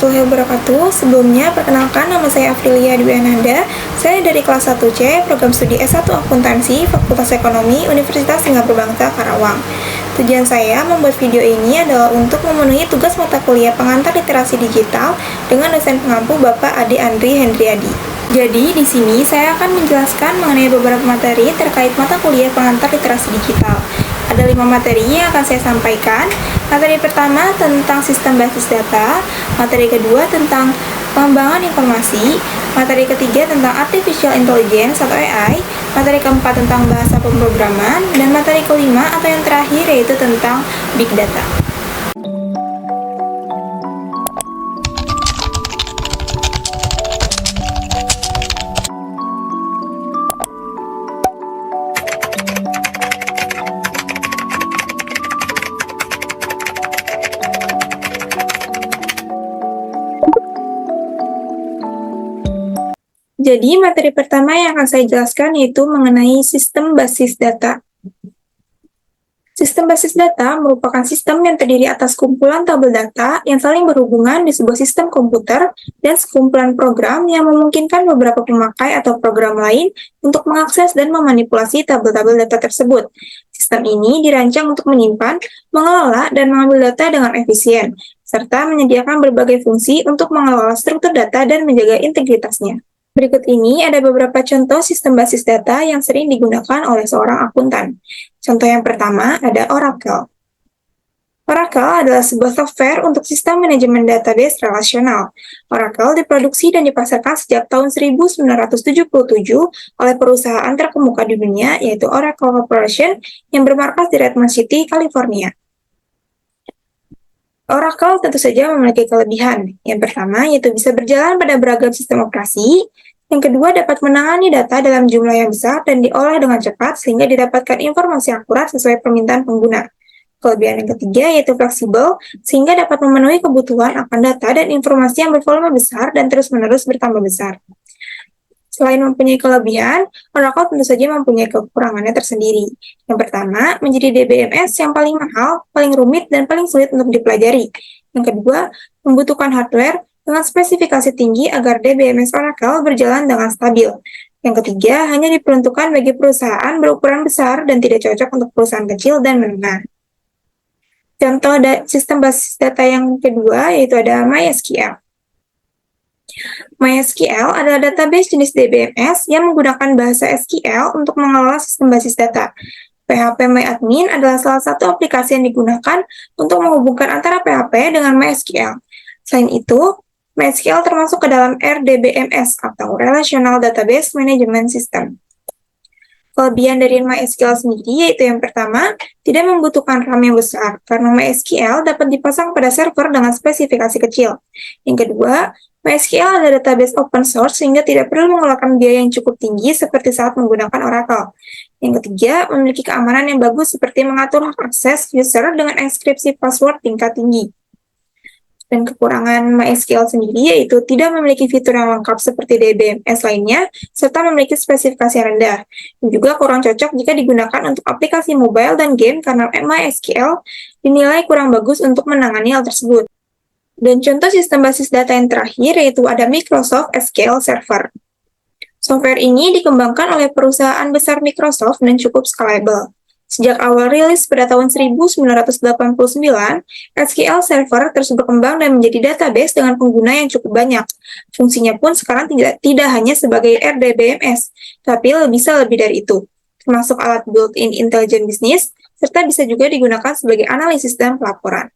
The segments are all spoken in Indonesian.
warahmatullahi wabarakatuh. Sebelumnya, perkenalkan nama saya Afrilia Dwi Ananda. Saya dari kelas 1C, program studi S1 Akuntansi, Fakultas Ekonomi, Universitas Singapura Bangsa, Karawang. Tujuan saya membuat video ini adalah untuk memenuhi tugas mata kuliah pengantar literasi digital dengan dosen pengampu Bapak Ade Andri Hendriadi. Jadi, di sini saya akan menjelaskan mengenai beberapa materi terkait mata kuliah pengantar literasi digital. Ada 5 materi yang akan saya sampaikan. Materi pertama tentang sistem basis data, materi kedua tentang pengembangan informasi, materi ketiga tentang artificial intelligence atau AI, materi keempat tentang bahasa pemrograman, dan materi kelima atau yang terakhir yaitu tentang big data. Jadi, materi pertama yang akan saya jelaskan yaitu mengenai sistem basis data. Sistem basis data merupakan sistem yang terdiri atas kumpulan tabel data yang saling berhubungan di sebuah sistem komputer dan sekumpulan program yang memungkinkan beberapa pemakai atau program lain untuk mengakses dan memanipulasi tabel-tabel data tersebut. Sistem ini dirancang untuk menyimpan, mengelola, dan mengambil data dengan efisien, serta menyediakan berbagai fungsi untuk mengelola struktur data dan menjaga integritasnya. Berikut ini ada beberapa contoh sistem basis data yang sering digunakan oleh seorang akuntan. Contoh yang pertama ada Oracle. Oracle adalah sebuah software untuk sistem manajemen database relasional. Oracle diproduksi dan dipasarkan sejak tahun 1977 oleh perusahaan terkemuka di dunia, yaitu Oracle Corporation, yang bermarkas di Redmond City, California. Oracle tentu saja memiliki kelebihan. Yang pertama, yaitu bisa berjalan pada beragam sistem operasi. Yang kedua, dapat menangani data dalam jumlah yang besar dan diolah dengan cepat sehingga didapatkan informasi akurat sesuai permintaan pengguna. Kelebihan yang ketiga, yaitu fleksibel, sehingga dapat memenuhi kebutuhan akan data dan informasi yang bervolume besar dan terus-menerus bertambah besar. Selain mempunyai kelebihan, Oracle tentu saja mempunyai kekurangannya tersendiri. Yang pertama, menjadi DBMS yang paling mahal, paling rumit, dan paling sulit untuk dipelajari. Yang kedua, membutuhkan hardware dengan spesifikasi tinggi agar DBMS Oracle berjalan dengan stabil. Yang ketiga, hanya diperuntukkan bagi perusahaan berukuran besar dan tidak cocok untuk perusahaan kecil dan menengah. Contoh sistem basis data yang kedua yaitu ada MySQL. MySQL adalah database jenis DBMS yang menggunakan bahasa SQL untuk mengelola sistem basis data. PHPMyAdmin adalah salah satu aplikasi yang digunakan untuk menghubungkan antara PHP dengan MySQL. Selain itu, MySQL termasuk ke dalam RDBMS atau Relational Database Management System. Kelebihan dari MySQL sendiri yaitu yang pertama, tidak membutuhkan RAM yang besar karena MySQL dapat dipasang pada server dengan spesifikasi kecil. Yang kedua, MySQL adalah database open source sehingga tidak perlu mengeluarkan biaya yang cukup tinggi seperti saat menggunakan Oracle. Yang ketiga, memiliki keamanan yang bagus seperti mengatur hak akses user dengan enkripsi password tingkat tinggi. Dan kekurangan MySQL sendiri yaitu tidak memiliki fitur yang lengkap seperti DBMS lainnya, serta memiliki spesifikasi yang rendah. Dan juga kurang cocok jika digunakan untuk aplikasi mobile dan game karena MySQL dinilai kurang bagus untuk menangani hal tersebut. Dan contoh sistem basis data yang terakhir yaitu ada Microsoft SQL Server. Software ini dikembangkan oleh perusahaan besar Microsoft dan cukup scalable. Sejak awal rilis pada tahun 1989, SQL Server terus berkembang dan menjadi database dengan pengguna yang cukup banyak. Fungsinya pun sekarang tidak hanya sebagai RDBMS, tapi bisa lebih dari itu, termasuk alat built-in intelligent business, serta bisa juga digunakan sebagai analisis dan pelaporan.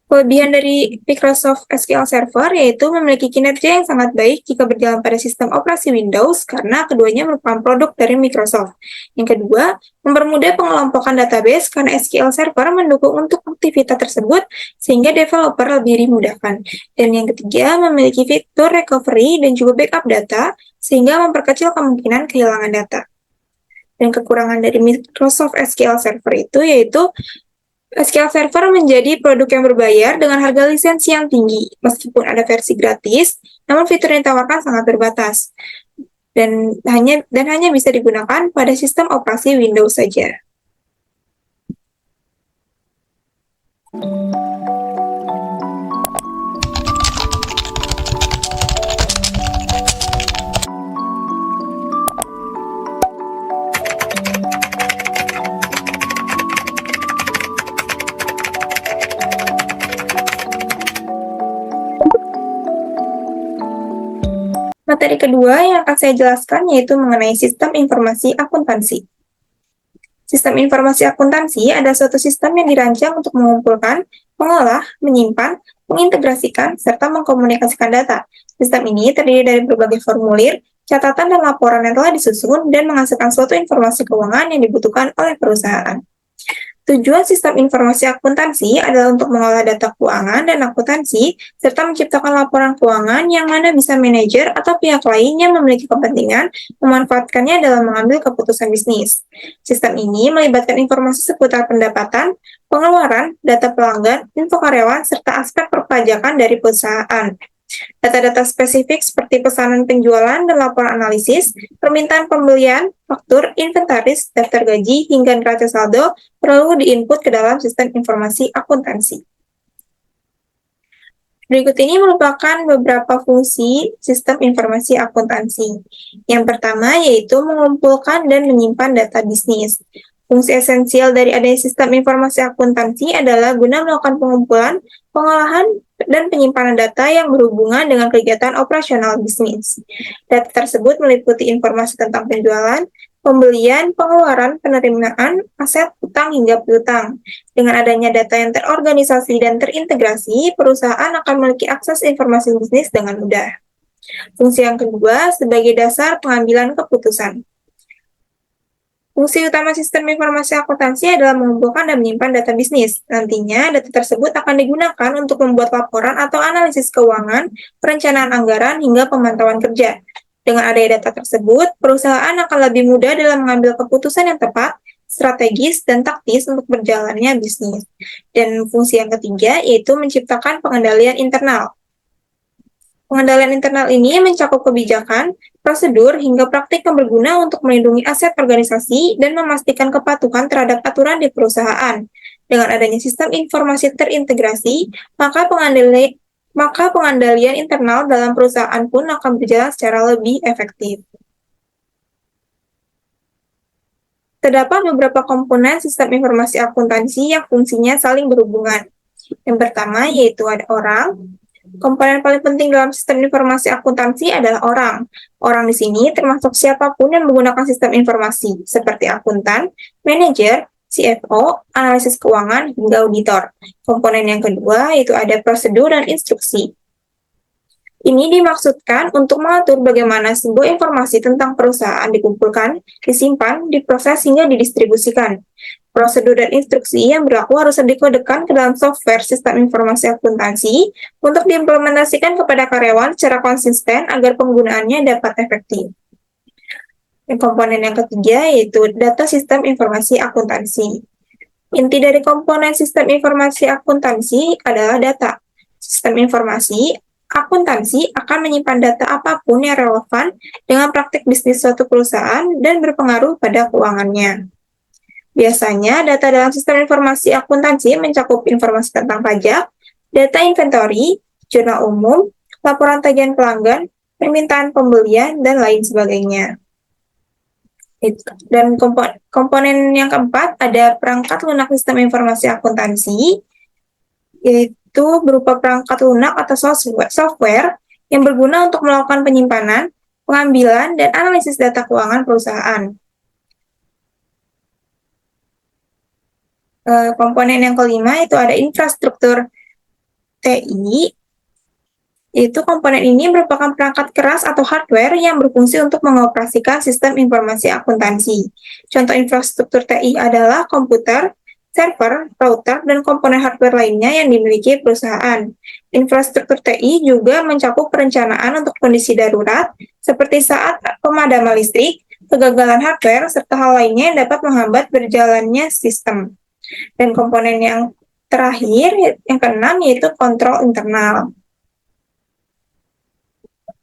Kelebihan dari Microsoft SQL Server yaitu memiliki kinerja yang sangat baik jika berjalan pada sistem operasi Windows karena keduanya merupakan produk dari Microsoft. Yang kedua, mempermudah pengelompokan database karena SQL Server mendukung untuk aktivitas tersebut sehingga developer lebih dimudahkan. Dan yang ketiga, memiliki fitur recovery dan juga backup data sehingga memperkecil kemungkinan kehilangan data. Dan kekurangan dari Microsoft SQL Server itu yaitu SQL Server menjadi produk yang berbayar dengan harga lisensi yang tinggi. Meskipun ada versi gratis, namun fitur yang ditawarkan sangat terbatas. Dan hanya bisa digunakan pada sistem operasi Windows saja. Materi kedua yang akan saya jelaskan yaitu mengenai sistem informasi akuntansi. Sistem informasi akuntansi adalah suatu sistem yang dirancang untuk mengumpulkan, mengolah, menyimpan, mengintegrasikan, serta mengkomunikasikan data. Sistem ini terdiri dari berbagai formulir, catatan dan laporan yang telah disusun dan menghasilkan suatu informasi keuangan yang dibutuhkan oleh perusahaan. Tujuan sistem informasi akuntansi adalah untuk mengolah data keuangan dan akuntansi, serta menciptakan laporan keuangan yang mana bisa manajer atau pihak lain yang memiliki kepentingan memanfaatkannya dalam mengambil keputusan bisnis. Sistem ini melibatkan informasi seputar pendapatan, pengeluaran, data pelanggan, info karyawan, serta aspek perpajakan dari perusahaan. Data-data spesifik seperti pesanan penjualan dan laporan analisis, permintaan pembelian, faktur, inventaris, daftar gaji, hingga neraca saldo perlu diinput ke dalam sistem informasi akuntansi. Berikut ini merupakan beberapa fungsi sistem informasi akuntansi. Yang pertama yaitu mengumpulkan dan menyimpan data bisnis. Fungsi esensial dari adanya sistem informasi akuntansi adalah guna melakukan pengumpulan, pengolahan, dan penyimpanan data yang berhubungan dengan kegiatan operasional bisnis. Data tersebut meliputi informasi tentang penjualan, pembelian, pengeluaran, penerimaan, aset, utang, hingga piutang. Dengan adanya data yang terorganisasi dan terintegrasi, perusahaan akan memiliki akses informasi bisnis dengan mudah. Fungsi yang kedua sebagai dasar pengambilan keputusan. Fungsi utama sistem informasi akuntansi adalah mengumpulkan dan menyimpan data bisnis. Nantinya, data tersebut akan digunakan untuk membuat laporan atau analisis keuangan, perencanaan anggaran, hingga pemantauan kerja. Dengan adanya data tersebut, perusahaan akan lebih mudah dalam mengambil keputusan yang tepat, strategis, dan taktis untuk berjalannya bisnis. Dan fungsi yang ketiga yaitu menciptakan pengendalian internal. Pengendalian internal ini mencakup kebijakan, prosedur, hingga praktik yang berguna untuk melindungi aset organisasi dan memastikan kepatuhan terhadap aturan di perusahaan. Dengan adanya sistem informasi terintegrasi, maka pengendalian internal dalam perusahaan pun akan berjalan secara lebih efektif. Terdapat beberapa komponen sistem informasi akuntansi yang fungsinya saling berhubungan. Yang pertama yaitu ada orang. Komponen paling penting dalam sistem informasi akuntansi adalah orang. Orang di sini termasuk siapapun yang menggunakan sistem informasi, seperti akuntan, manajer, CFO, analisis keuangan, hingga auditor. Komponen yang kedua yaitu ada prosedur dan instruksi. Ini dimaksudkan untuk mengatur bagaimana sebuah informasi tentang perusahaan dikumpulkan, disimpan, diproses, hingga didistribusikan. Prosedur dan instruksi yang berlaku harus dikodekan ke dalam software sistem informasi akuntansi untuk diimplementasikan kepada karyawan secara konsisten agar penggunaannya dapat efektif. Komponen yang ketiga yaitu data sistem informasi akuntansi. Inti dari komponen sistem informasi akuntansi adalah data. Sistem informasi akuntansi akan menyimpan data apapun yang relevan dengan praktik bisnis suatu perusahaan dan berpengaruh pada keuangannya. Biasanya, data dalam sistem informasi akuntansi mencakup informasi tentang pajak, data inventory, jurnal umum, laporan tagihan pelanggan, permintaan pembelian, dan lain sebagainya. Dan komponen yang keempat ada perangkat lunak sistem informasi akuntansi, yaitu berupa perangkat lunak atau software yang berguna untuk melakukan penyimpanan, pengambilan, dan analisis data keuangan perusahaan. Komponen yang kelima itu ada infrastruktur TI, yaitu komponen ini merupakan perangkat keras atau hardware yang berfungsi untuk mengoperasikan sistem informasi akuntansi. Contoh infrastruktur TI adalah komputer, server, router, dan komponen hardware lainnya yang dimiliki perusahaan. Infrastruktur TI juga mencakup perencanaan untuk kondisi darurat, seperti saat pemadaman listrik, kegagalan hardware, serta hal lainnya yang dapat menghambat berjalannya sistem. Dan komponen yang terakhir, yang keenam, yaitu kontrol internal.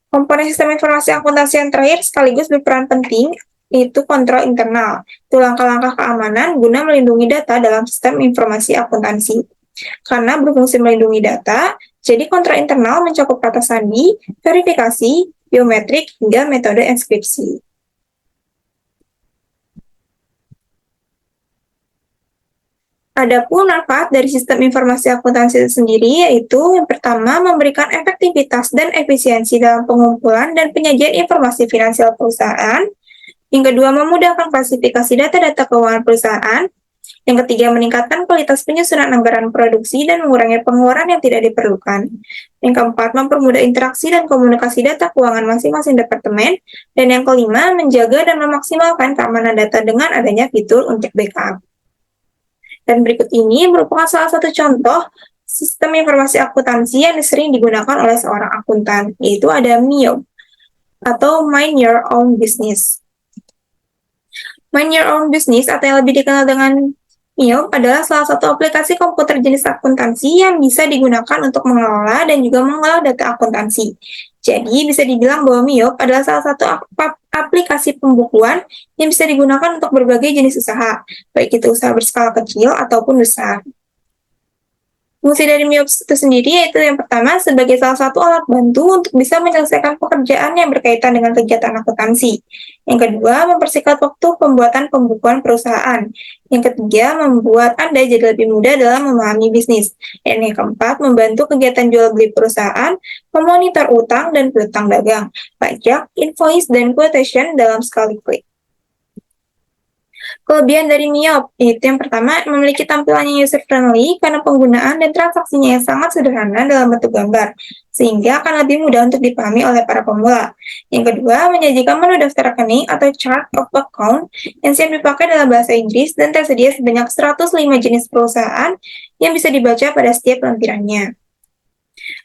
Komponen sistem informasi akuntansi yang terakhir sekaligus berperan penting, yaitu kontrol internal. Itu langkah-langkah keamanan guna melindungi data dalam sistem informasi akuntansi. Karena berfungsi melindungi data, jadi kontrol internal mencakup kata sandi, verifikasi, biometrik, hingga metode enkripsi. Adapun manfaat dari sistem informasi akuntansi itu sendiri yaitu yang pertama memberikan efektivitas dan efisiensi dalam pengumpulan dan penyajian informasi finansial perusahaan. Yang kedua, memudahkan klasifikasi data-data keuangan perusahaan. Yang ketiga, meningkatkan kualitas penyusunan anggaran produksi dan mengurangi pengeluaran yang tidak diperlukan. Yang keempat, mempermudah interaksi dan komunikasi data keuangan masing-masing departemen. Dan yang kelima, menjaga dan memaksimalkan keamanan data dengan adanya fitur untuk backup. Dan berikut ini merupakan salah satu contoh sistem informasi akuntansi yang sering digunakan oleh seorang akuntan, yaitu ada MIOB atau Mind Your Own Business. Mind Your Own Business atau yang lebih dikenal dengan MIOB adalah salah satu aplikasi komputer jenis akuntansi yang bisa digunakan untuk mengelola dan juga mengolah data akuntansi. Jadi, bisa dibilang bahwa MIOB adalah salah satu aplikasi pembukuan yang bisa digunakan untuk berbagai jenis usaha, baik itu usaha berskala kecil ataupun besar. Fungsi dari MIOB itu sendiri yaitu yang pertama sebagai salah satu alat bantu untuk bisa menyelesaikan pekerjaan yang berkaitan dengan kegiatan akuntansi. Yang kedua, mempersingkat waktu pembuatan pembukuan perusahaan. Yang ketiga, membuat Anda jadi lebih mudah dalam memahami bisnis. Dan yang keempat, membantu kegiatan jual beli perusahaan, memonitor utang dan piutang dagang, pajak, invoice, dan quotation dalam sekali klik. Kelebihan dari MIOB, yaitu yang pertama, memiliki tampilan yang user-friendly karena penggunaan dan transaksinya yang sangat sederhana dalam bentuk gambar, sehingga akan lebih mudah untuk dipahami oleh para pemula. Yang kedua, menyajikan menu daftar rekening atau chart of account yang siap dipakai dalam bahasa Inggris dan tersedia sebanyak 105 jenis perusahaan yang bisa dibaca pada setiap lampirannya.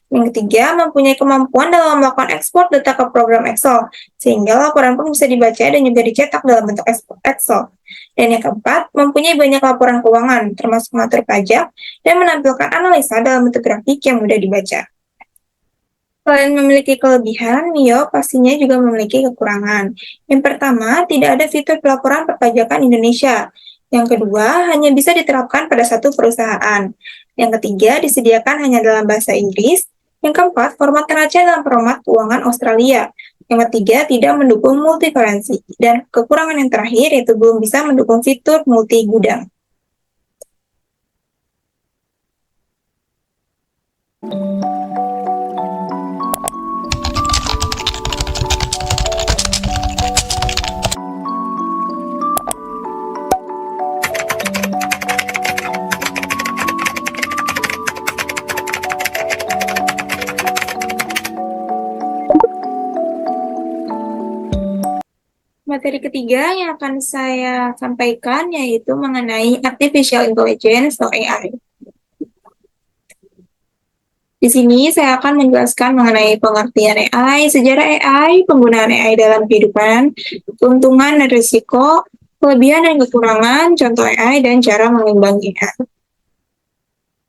Yang ketiga, mempunyai kemampuan dalam melakukan ekspor data ke program Excel, sehingga laporan pun bisa dibaca dan juga dicetak dalam bentuk Excel. Dan yang keempat, mempunyai banyak laporan keuangan, termasuk mengatur pajak, dan menampilkan analisa dalam bentuk grafik yang mudah dibaca. Selain memiliki kelebihan, MIOB pastinya juga memiliki kekurangan. Yang pertama, tidak ada fitur pelaporan perpajakan Indonesia. Yang kedua, hanya bisa diterapkan pada satu perusahaan. Yang ketiga, disediakan hanya dalam bahasa Inggris. Yang keempat, format neraca dalam format keuangan Australia. Yang ketiga, tidak mendukung multi currency. Dan kekurangan yang terakhir yaitu belum bisa mendukung fitur multi gudang. Materi ketiga yang akan saya sampaikan yaitu mengenai Artificial Intelligence atau AI. Di sini saya akan menjelaskan mengenai pengertian AI, sejarah AI, penggunaan AI dalam kehidupan, keuntungan dan risiko, kelebihan dan kekurangan, contoh AI, dan cara mengimbangi AI.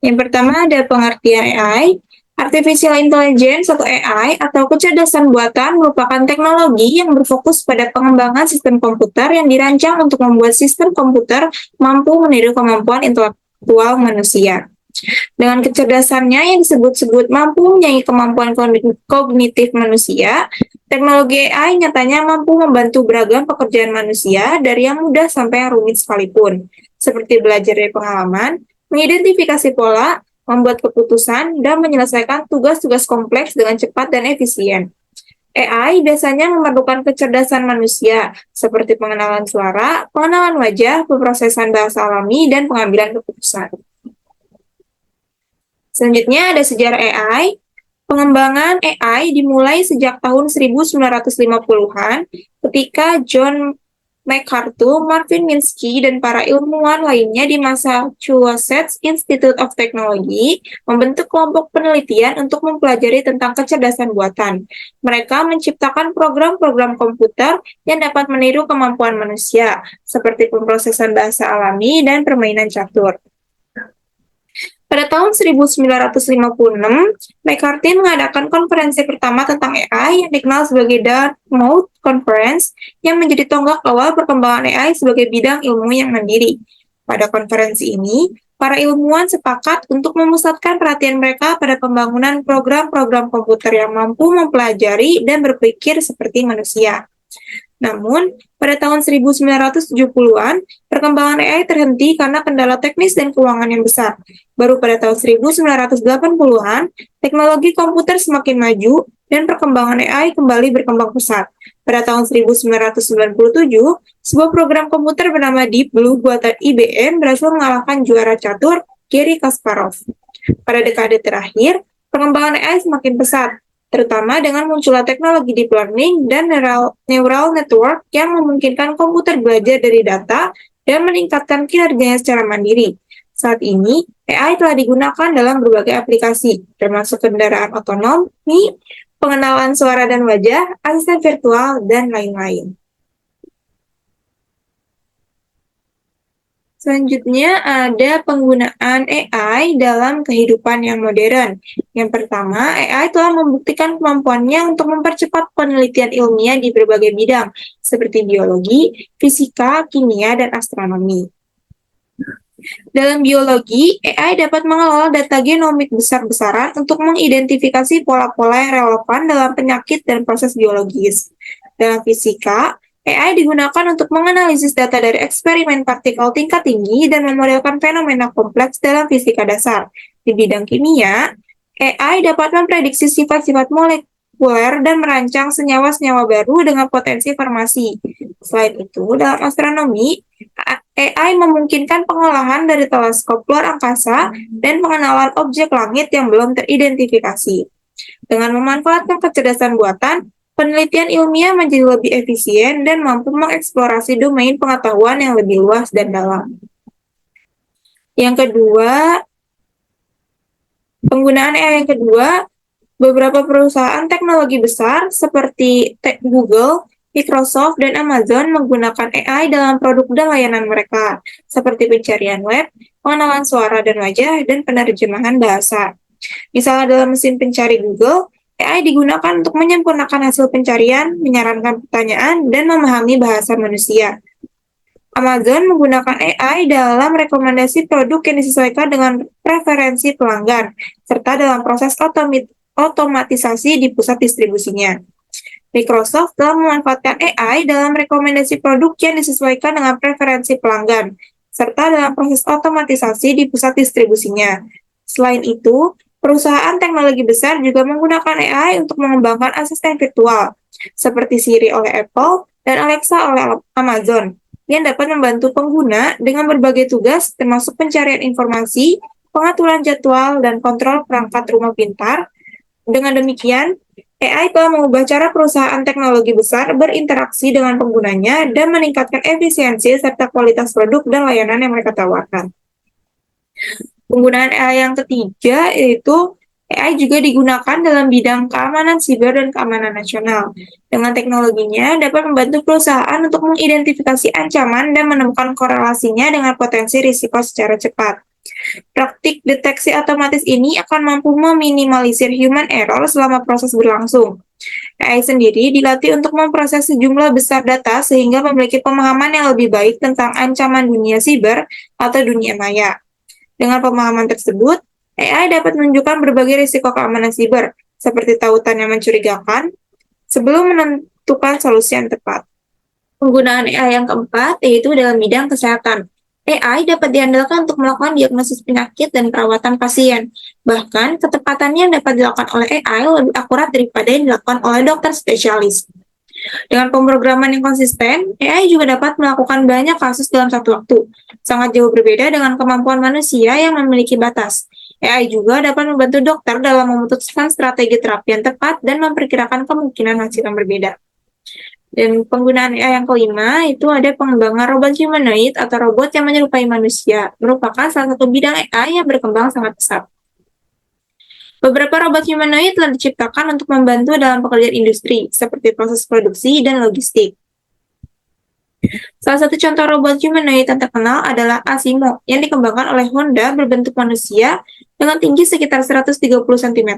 Yang pertama ada pengertian AI. Artificial Intelligence atau AI atau kecerdasan buatan merupakan teknologi yang berfokus pada pengembangan sistem komputer yang dirancang untuk membuat sistem komputer mampu meniru kemampuan intelektual manusia. Dengan kecerdasannya yang disebut-sebut mampu menyaingi kemampuan kognitif manusia, teknologi AI nyatanya mampu membantu beragam pekerjaan manusia dari yang mudah sampai yang rumit sekalipun, seperti belajar dari pengalaman, mengidentifikasi pola, membuat keputusan, dan menyelesaikan tugas-tugas kompleks dengan cepat dan efisien. AI biasanya memerlukan kecerdasan manusia, seperti pengenalan suara, pengenalan wajah, pemrosesan bahasa alami, dan pengambilan keputusan. Selanjutnya ada sejarah AI. Pengembangan AI dimulai sejak tahun 1950-an ketika John McArthur, Marvin Minsky, dan para ilmuwan lainnya di Massachusetts Institute of Technology membentuk kelompok penelitian untuk mempelajari tentang kecerdasan buatan. Mereka menciptakan program-program komputer yang dapat meniru kemampuan manusia, seperti pemrosesan bahasa alami dan permainan catur. Pada tahun 1956, McCarthy mengadakan konferensi pertama tentang AI yang dikenal sebagai Dartmouth Conference yang menjadi tonggak awal perkembangan AI sebagai bidang ilmu yang mandiri. Pada konferensi ini, para ilmuwan sepakat untuk memusatkan perhatian mereka pada pembangunan program-program komputer yang mampu mempelajari dan berpikir seperti manusia. Namun, pada tahun 1970-an, perkembangan AI terhenti karena kendala teknis dan keuangan yang besar. Baru pada tahun 1980-an, teknologi komputer semakin maju dan perkembangan AI kembali berkembang pesat. Pada tahun 1997, sebuah program komputer bernama Deep Blue buatan IBM berhasil mengalahkan juara catur Garry Kasparov. Pada dekade terakhir, perkembangan AI semakin pesat, terutama dengan munculnya teknologi deep learning dan neural network yang memungkinkan komputer belajar dari data dan meningkatkan kinerjanya secara mandiri. Saat ini, AI telah digunakan dalam berbagai aplikasi, termasuk kendaraan otonomi, pengenalan suara dan wajah, asisten virtual, dan lain-lain. Selanjutnya ada penggunaan AI dalam kehidupan yang modern. Yang pertama, AI telah membuktikan kemampuannya untuk mempercepat penelitian ilmiah di berbagai bidang, seperti biologi, fisika, kimia, dan astronomi. Dalam biologi, AI dapat mengelola data genomik besar-besaran untuk mengidentifikasi pola-pola yang relevan dalam penyakit dan proses biologis. Dalam fisika, AI digunakan untuk menganalisis data dari eksperimen partikel tingkat tinggi dan memodelkan fenomena kompleks dalam fisika dasar. Di bidang kimia, AI dapat memprediksi sifat-sifat molekuler dan merancang senyawa-senyawa baru dengan potensi farmasi. Selain itu, dalam astronomi, AI memungkinkan pengolahan dari teleskop luar angkasa dan pengenalan objek langit yang belum teridentifikasi. Dengan memanfaatkan kecerdasan buatan, penelitian ilmiah menjadi lebih efisien dan mampu mengeksplorasi domain pengetahuan yang lebih luas dan dalam. Yang kedua, penggunaan AI yang kedua, beberapa perusahaan teknologi besar seperti Google, Microsoft, dan Amazon menggunakan AI dalam produk dan layanan mereka, seperti pencarian web, pengenalan suara dan wajah, dan penerjemahan bahasa. Misalnya dalam mesin pencari Google, AI digunakan untuk menyempurnakan hasil pencarian, menyarankan pertanyaan, dan memahami bahasa manusia. Amazon menggunakan AI dalam rekomendasi produk yang disesuaikan dengan preferensi pelanggan, serta dalam proses otomatisasi di pusat distribusinya. Microsoft telah memanfaatkan AI dalam rekomendasi produk yang disesuaikan dengan preferensi pelanggan, serta dalam proses otomatisasi di pusat distribusinya. Selain itu, perusahaan teknologi besar juga menggunakan AI untuk mengembangkan asisten virtual, seperti Siri oleh Apple dan Alexa oleh Amazon, yang dapat membantu pengguna dengan berbagai tugas termasuk pencarian informasi, pengaturan jadwal, dan kontrol perangkat rumah pintar. Dengan demikian, AI telah mengubah cara perusahaan teknologi besar berinteraksi dengan penggunanya dan meningkatkan efisiensi serta kualitas produk dan layanan yang mereka tawarkan. Penggunaan AI yang ketiga yaitu AI juga digunakan dalam bidang keamanan siber dan keamanan nasional. Dengan teknologinya dapat membantu perusahaan untuk mengidentifikasi ancaman dan menemukan korelasinya dengan potensi risiko secara cepat. Praktik deteksi otomatis ini akan mampu meminimalisir human error selama proses berlangsung. AI sendiri dilatih untuk memproses sejumlah besar data sehingga memiliki pemahaman yang lebih baik tentang ancaman dunia siber atau dunia maya. Dengan pemahaman tersebut, AI dapat menunjukkan berbagai risiko keamanan siber, seperti tautan yang mencurigakan, sebelum menentukan solusi yang tepat. Penggunaan AI yang keempat yaitu dalam bidang kesehatan. AI dapat diandalkan untuk melakukan diagnosis penyakit dan perawatan pasien. Bahkan, ketepatannya yang dapat dilakukan oleh AI lebih akurat daripada yang dilakukan oleh dokter spesialis. Dengan pemrograman yang konsisten, AI juga dapat melakukan banyak kasus dalam satu waktu. Sangat jauh berbeda dengan kemampuan manusia yang memiliki batas. AI juga dapat membantu dokter dalam memutuskan strategi terapi yang tepat dan memperkirakan kemungkinan hasil yang berbeda. Dan penggunaan AI yang kelima itu ada pengembangan robot humanoid atau robot yang menyerupai manusia, merupakan salah satu bidang AI yang berkembang sangat pesat. Beberapa robot humanoid telah diciptakan untuk membantu dalam pekerjaan industri, seperti proses produksi dan logistik. Salah satu contoh robot humanoid yang terkenal adalah Asimo, yang dikembangkan oleh Honda berbentuk manusia dengan tinggi sekitar 130 cm.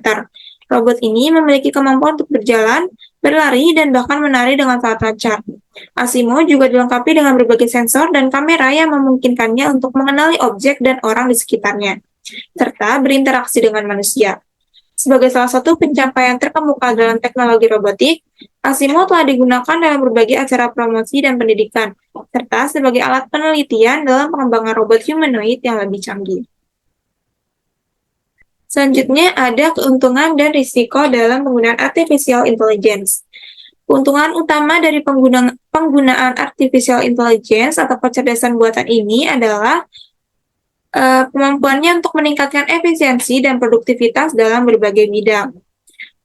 Robot ini memiliki kemampuan untuk berjalan, berlari, dan bahkan menari dengan sangat lancar. Asimo juga dilengkapi dengan berbagai sensor dan kamera yang memungkinkannya untuk mengenali objek dan orang di sekitarnya, serta berinteraksi dengan manusia. Sebagai salah satu pencapaian terkemuka dalam teknologi robotik, Asimo telah digunakan dalam berbagai acara promosi dan pendidikan, serta sebagai alat penelitian dalam pengembangan robot humanoid yang lebih canggih. Selanjutnya ada keuntungan dan risiko dalam penggunaan artificial intelligence. Keuntungan utama dari penggunaan artificial intelligence atau kecerdasan buatan ini adalah kemampuannya untuk meningkatkan efisiensi dan produktivitas dalam berbagai bidang.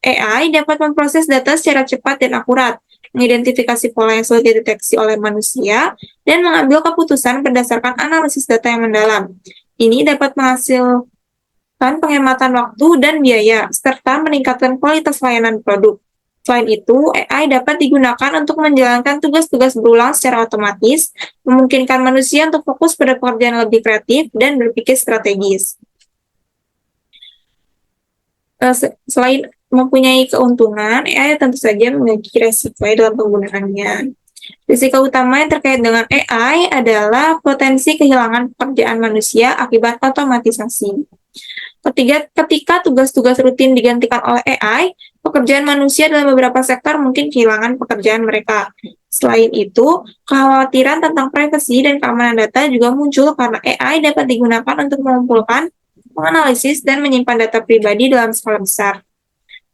AI dapat memproses data secara cepat dan akurat, mengidentifikasi pola yang sulit dideteksi oleh manusia, dan mengambil keputusan berdasarkan analisis data yang mendalam. Ini dapat menghasilkan penghematan waktu dan biaya, serta meningkatkan kualitas layanan produk. Selain itu, AI dapat digunakan untuk menjalankan tugas-tugas berulang secara otomatis, memungkinkan manusia untuk fokus pada pekerjaan lebih kreatif dan berpikir strategis. Selain mempunyai keuntungan, AI tentu saja memiliki resiko dalam penggunaannya. Risiko utama yang terkait dengan AI adalah potensi kehilangan pekerjaan manusia akibat otomatisasi. Ketika tugas-tugas rutin digantikan oleh AI, pekerjaan manusia dalam beberapa sektor mungkin kehilangan pekerjaan mereka. Selain itu, kekhawatiran tentang privasi dan keamanan data juga muncul karena AI dapat digunakan untuk mengumpulkan, menganalisis, dan menyimpan data pribadi dalam skala besar.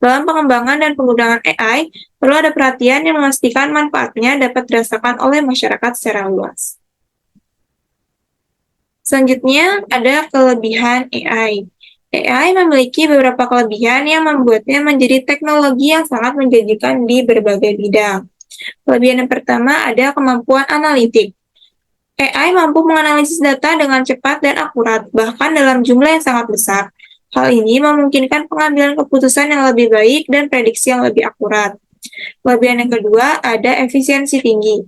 Dalam pengembangan dan penggunaan AI, perlu ada perhatian yang memastikan manfaatnya dapat dirasakan oleh masyarakat secara luas. Selanjutnya, ada kelebihan AI. AI memiliki beberapa kelebihan yang membuatnya menjadi teknologi yang sangat menjanjikan di berbagai bidang. Kelebihan yang pertama ada kemampuan analitik. AI mampu menganalisis data dengan cepat dan akurat, bahkan dalam jumlah yang sangat besar. Hal ini memungkinkan pengambilan keputusan yang lebih baik dan prediksi yang lebih akurat. Kelebihan yang kedua ada efisiensi tinggi.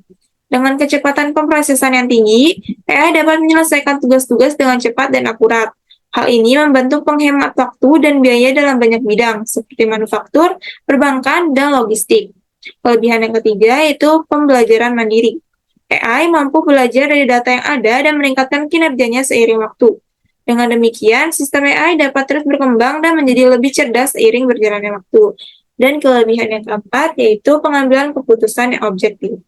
Dengan kecepatan pemrosesan yang tinggi, AI dapat menyelesaikan tugas-tugas dengan cepat dan akurat. Hal ini membantu penghemat waktu dan biaya dalam banyak bidang, seperti manufaktur, perbankan, dan logistik. Kelebihan yang ketiga yaitu pembelajaran mandiri. AI mampu belajar dari data yang ada dan meningkatkan kinerjanya seiring waktu. Dengan demikian, sistem AI dapat terus berkembang dan menjadi lebih cerdas seiring berjalannya waktu. Dan kelebihan yang keempat yaitu pengambilan keputusan yang objektif.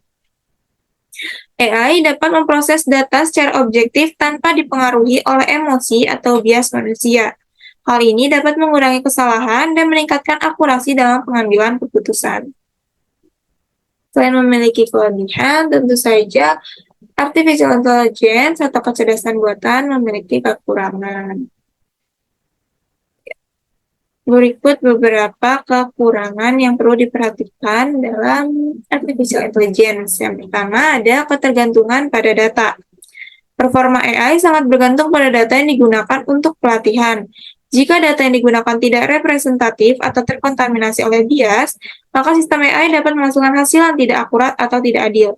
AI dapat memproses data secara objektif tanpa dipengaruhi oleh emosi atau bias manusia. Hal ini dapat mengurangi kesalahan dan meningkatkan akurasi dalam pengambilan keputusan. Selain memiliki kelebihan, tentu saja artificial intelligence atau kecerdasan buatan memiliki kekurangan. Berikut beberapa kekurangan yang perlu diperhatikan dalam artificial intelligence. Yang pertama ada ketergantungan pada data. Performa AI sangat bergantung pada data yang digunakan untuk pelatihan. Jika data yang digunakan tidak representatif atau terkontaminasi oleh bias, maka sistem AI dapat menghasilkan hasil yang tidak akurat atau tidak adil.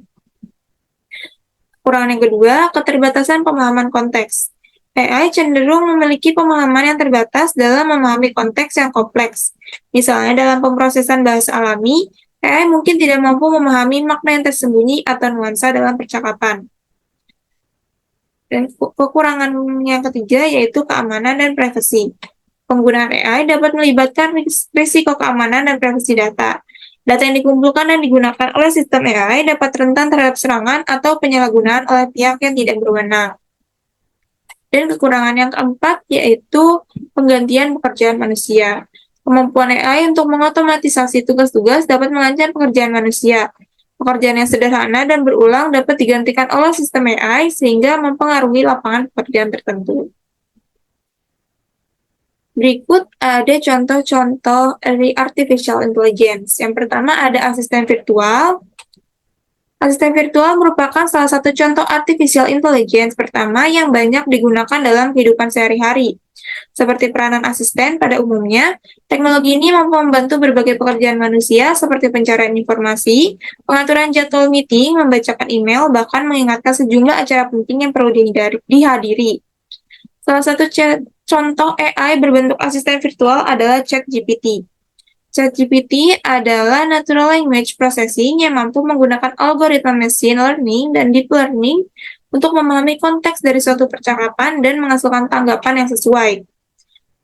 Kekurangan yang kedua, keterbatasan pemahaman konteks. AI cenderung memiliki pemahaman yang terbatas dalam memahami konteks yang kompleks. Misalnya dalam pemrosesan bahasa alami, AI mungkin tidak mampu memahami makna yang tersembunyi atau nuansa dalam percakapan. Dan kekurangan yang ketiga yaitu keamanan dan privasi. Penggunaan AI dapat melibatkan risiko keamanan dan privasi data. Data yang dikumpulkan dan digunakan oleh sistem AI dapat rentan terhadap serangan atau penyalahgunaan oleh pihak yang tidak berwenang. Dan kekurangan yang keempat yaitu penggantian pekerjaan manusia. Kemampuan AI untuk mengotomatisasi tugas-tugas dapat mengancam pekerjaan manusia. Pekerjaan yang sederhana dan berulang dapat digantikan oleh sistem AI sehingga mempengaruhi lapangan pekerjaan tertentu. Berikut ada contoh-contoh dari artificial intelligence. Yang pertama ada asisten virtual. Asisten virtual merupakan salah satu contoh artificial intelligence pertama yang banyak digunakan dalam kehidupan sehari-hari. Seperti peranan asisten pada umumnya, teknologi ini mampu membantu berbagai pekerjaan manusia seperti pencarian informasi, pengaturan jadwal meeting, membacakan email, bahkan mengingatkan sejumlah acara penting yang perlu dihadiri. Salah satu contoh AI berbentuk asisten virtual adalah ChatGPT. ChatGPT adalah natural language processing yang mampu menggunakan algoritma machine learning dan deep learning untuk memahami konteks dari suatu percakapan dan menghasilkan tanggapan yang sesuai.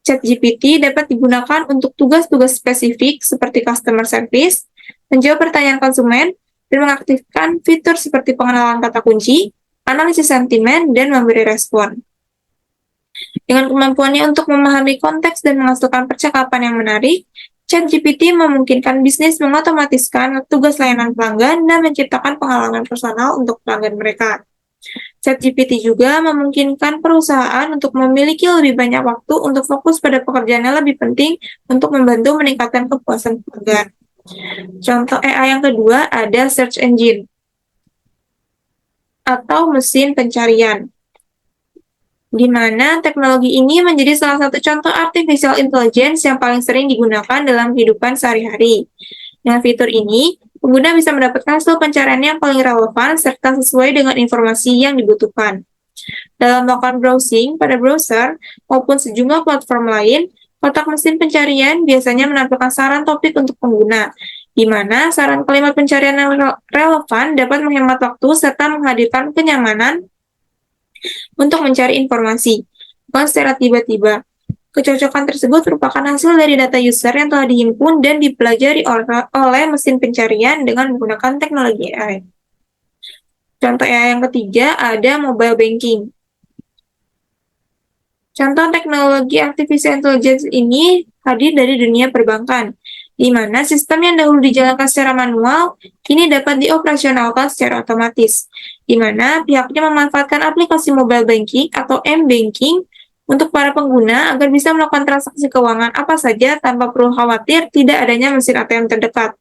ChatGPT dapat digunakan untuk tugas-tugas spesifik seperti customer service, menjawab pertanyaan konsumen, dan mengaktifkan fitur seperti pengenalan kata kunci, analisis sentimen, dan memberi respon. Dengan kemampuannya untuk memahami konteks dan menghasilkan percakapan yang menarik, ChatGPT memungkinkan bisnis mengotomatiskan tugas layanan pelanggan dan menciptakan pengalaman personal untuk pelanggan mereka. ChatGPT juga memungkinkan perusahaan untuk memiliki lebih banyak waktu untuk fokus pada pekerjaan yang lebih penting untuk membantu meningkatkan kepuasan pelanggan. Contoh AI yang kedua ada search engine atau mesin pencarian, di mana teknologi ini menjadi salah satu contoh artificial intelligence yang paling sering digunakan dalam kehidupan sehari-hari. Dengan fitur ini, pengguna bisa mendapatkan hasil pencarian yang paling relevan serta sesuai dengan informasi yang dibutuhkan. Dalam melakukan browsing pada browser maupun sejumlah platform lain, kotak mesin pencarian biasanya menampilkan saran topik untuk pengguna, di mana saran kalimat pencarian yang relevan dapat menghemat waktu serta menghadirkan kenyamanan untuk mencari informasi, bukan secara tiba-tiba. Kecocokan tersebut merupakan hasil dari data user yang telah dihimpun dan dipelajari oleh mesin pencarian dengan menggunakan teknologi AI. Contoh AI yang ketiga ada mobile banking. Contoh teknologi artificial intelligence ini hadir dari dunia perbankan, di mana sistem yang dahulu dijalankan secara manual kini dapat dioperasionalkan secara otomatis, di mana pihaknya memanfaatkan aplikasi mobile banking atau m-banking untuk para pengguna agar bisa melakukan transaksi keuangan apa saja tanpa perlu khawatir tidak adanya mesin ATM terdekat.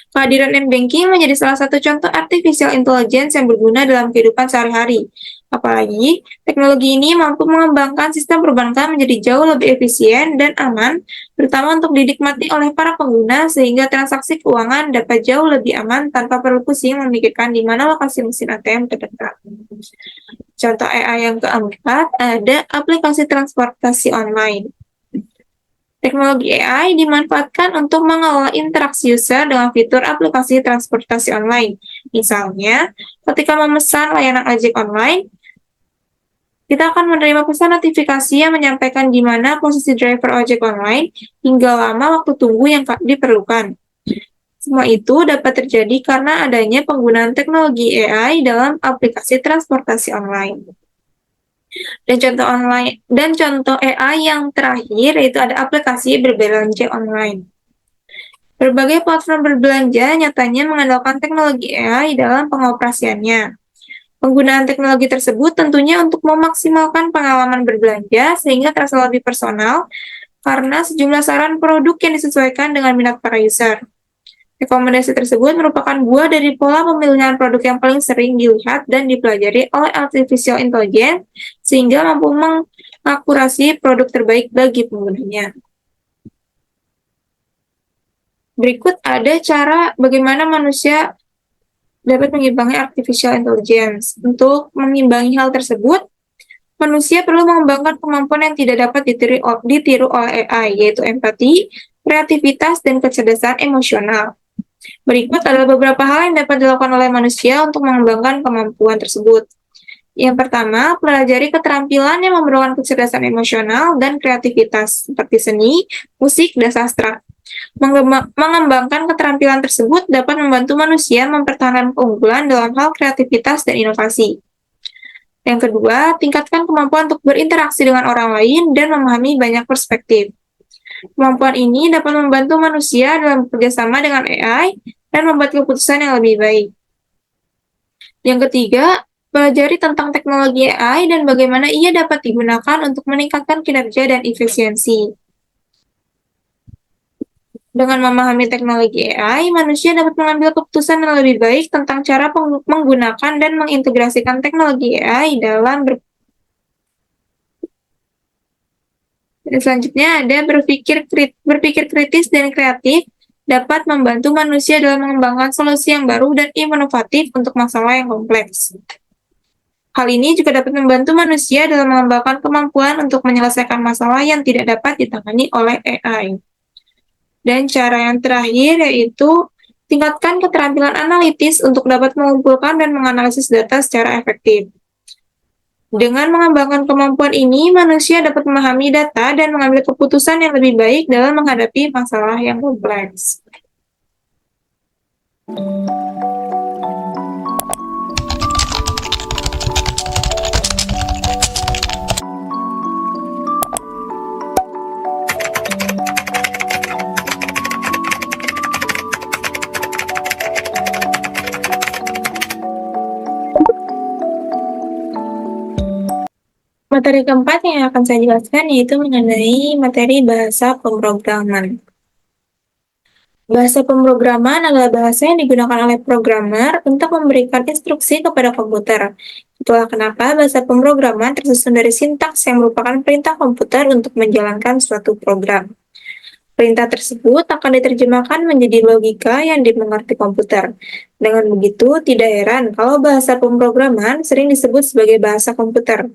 Kehadiran m-banking menjadi salah satu contoh artificial intelligence yang berguna dalam kehidupan sehari-hari. Apalagi, teknologi ini mampu mengembangkan sistem perbankan menjadi jauh lebih efisien dan aman, terutama untuk dinikmati oleh para pengguna sehingga transaksi keuangan dapat jauh lebih aman tanpa perlu pusing memikirkan di mana lokasi mesin ATM terdekat. Contoh AI yang keempat ada aplikasi transportasi online. Teknologi AI dimanfaatkan untuk mengelola interaksi user dengan fitur aplikasi transportasi online. Misalnya, ketika memesan layanan ojek online, kita akan menerima pesan notifikasi yang menyampaikan di mana posisi driver ojek online hingga lama waktu tunggu yang diperlukan. Semua itu dapat terjadi karena adanya penggunaan teknologi AI dalam aplikasi transportasi online. Dan contoh AI yang terakhir yaitu ada aplikasi berbelanja online. Berbagai platform berbelanja nyatanya mengandalkan teknologi AI dalam pengoperasiannya. Penggunaan teknologi tersebut tentunya untuk memaksimalkan pengalaman berbelanja sehingga terasa lebih personal karena sejumlah saran produk yang disesuaikan dengan minat para user. Rekomendasi tersebut merupakan buah dari pola pemilihan produk yang paling sering dilihat dan dipelajari oleh artificial intelligence sehingga mampu mengakurasi produk terbaik bagi penggunanya. Berikut ada cara bagaimana manusia dapat mengimbangi artificial intelligence. Untuk mengimbangi hal tersebut, manusia perlu mengembangkan kemampuan yang tidak dapat ditiru oleh AI, yaitu empati, kreativitas, dan kecerdasan emosional. Berikut adalah beberapa hal yang dapat dilakukan oleh manusia untuk mengembangkan kemampuan tersebut. Yang pertama, pelajari keterampilan yang memerlukan kecerdasan emosional dan kreativitas, seperti seni, musik, dan sastra. Mengembangkan keterampilan tersebut dapat membantu manusia mempertahankan keunggulan dalam hal kreativitas dan inovasi. Yang kedua, tingkatkan kemampuan untuk berinteraksi dengan orang lain dan memahami banyak perspektif. Kemampuan ini dapat membantu manusia dalam bekerja sama dengan AI dan membuat keputusan yang lebih baik. Yang ketiga, pelajari tentang teknologi AI dan bagaimana ia dapat digunakan untuk meningkatkan kinerja dan efisiensi. Dengan memahami teknologi AI, manusia dapat mengambil keputusan yang lebih baik tentang cara menggunakan dan mengintegrasikan teknologi AI dalam Dan selanjutnya ada berpikir kritis dan kreatif dapat membantu manusia dalam mengembangkan solusi yang baru dan inovatif untuk masalah yang kompleks. Hal ini juga dapat membantu manusia dalam mengembangkan kemampuan untuk menyelesaikan masalah yang tidak dapat ditangani oleh AI. Dan cara yang terakhir yaitu tingkatkan keterampilan analitis untuk dapat mengumpulkan dan menganalisis data secara efektif. Dengan mengembangkan kemampuan ini, manusia dapat memahami data dan mengambil keputusan yang lebih baik dalam menghadapi masalah yang kompleks. Materi keempat yang akan saya jelaskan yaitu mengenai materi bahasa pemrograman. Bahasa pemrograman adalah bahasa yang digunakan oleh programmer untuk memberikan instruksi kepada komputer. Itulah kenapa bahasa pemrograman tersusun dari sintaks yang merupakan perintah komputer untuk menjalankan suatu program. Perintah tersebut akan diterjemahkan menjadi logika yang dimengerti komputer. Dengan begitu, tidak heran kalau bahasa pemrograman sering disebut sebagai bahasa komputer.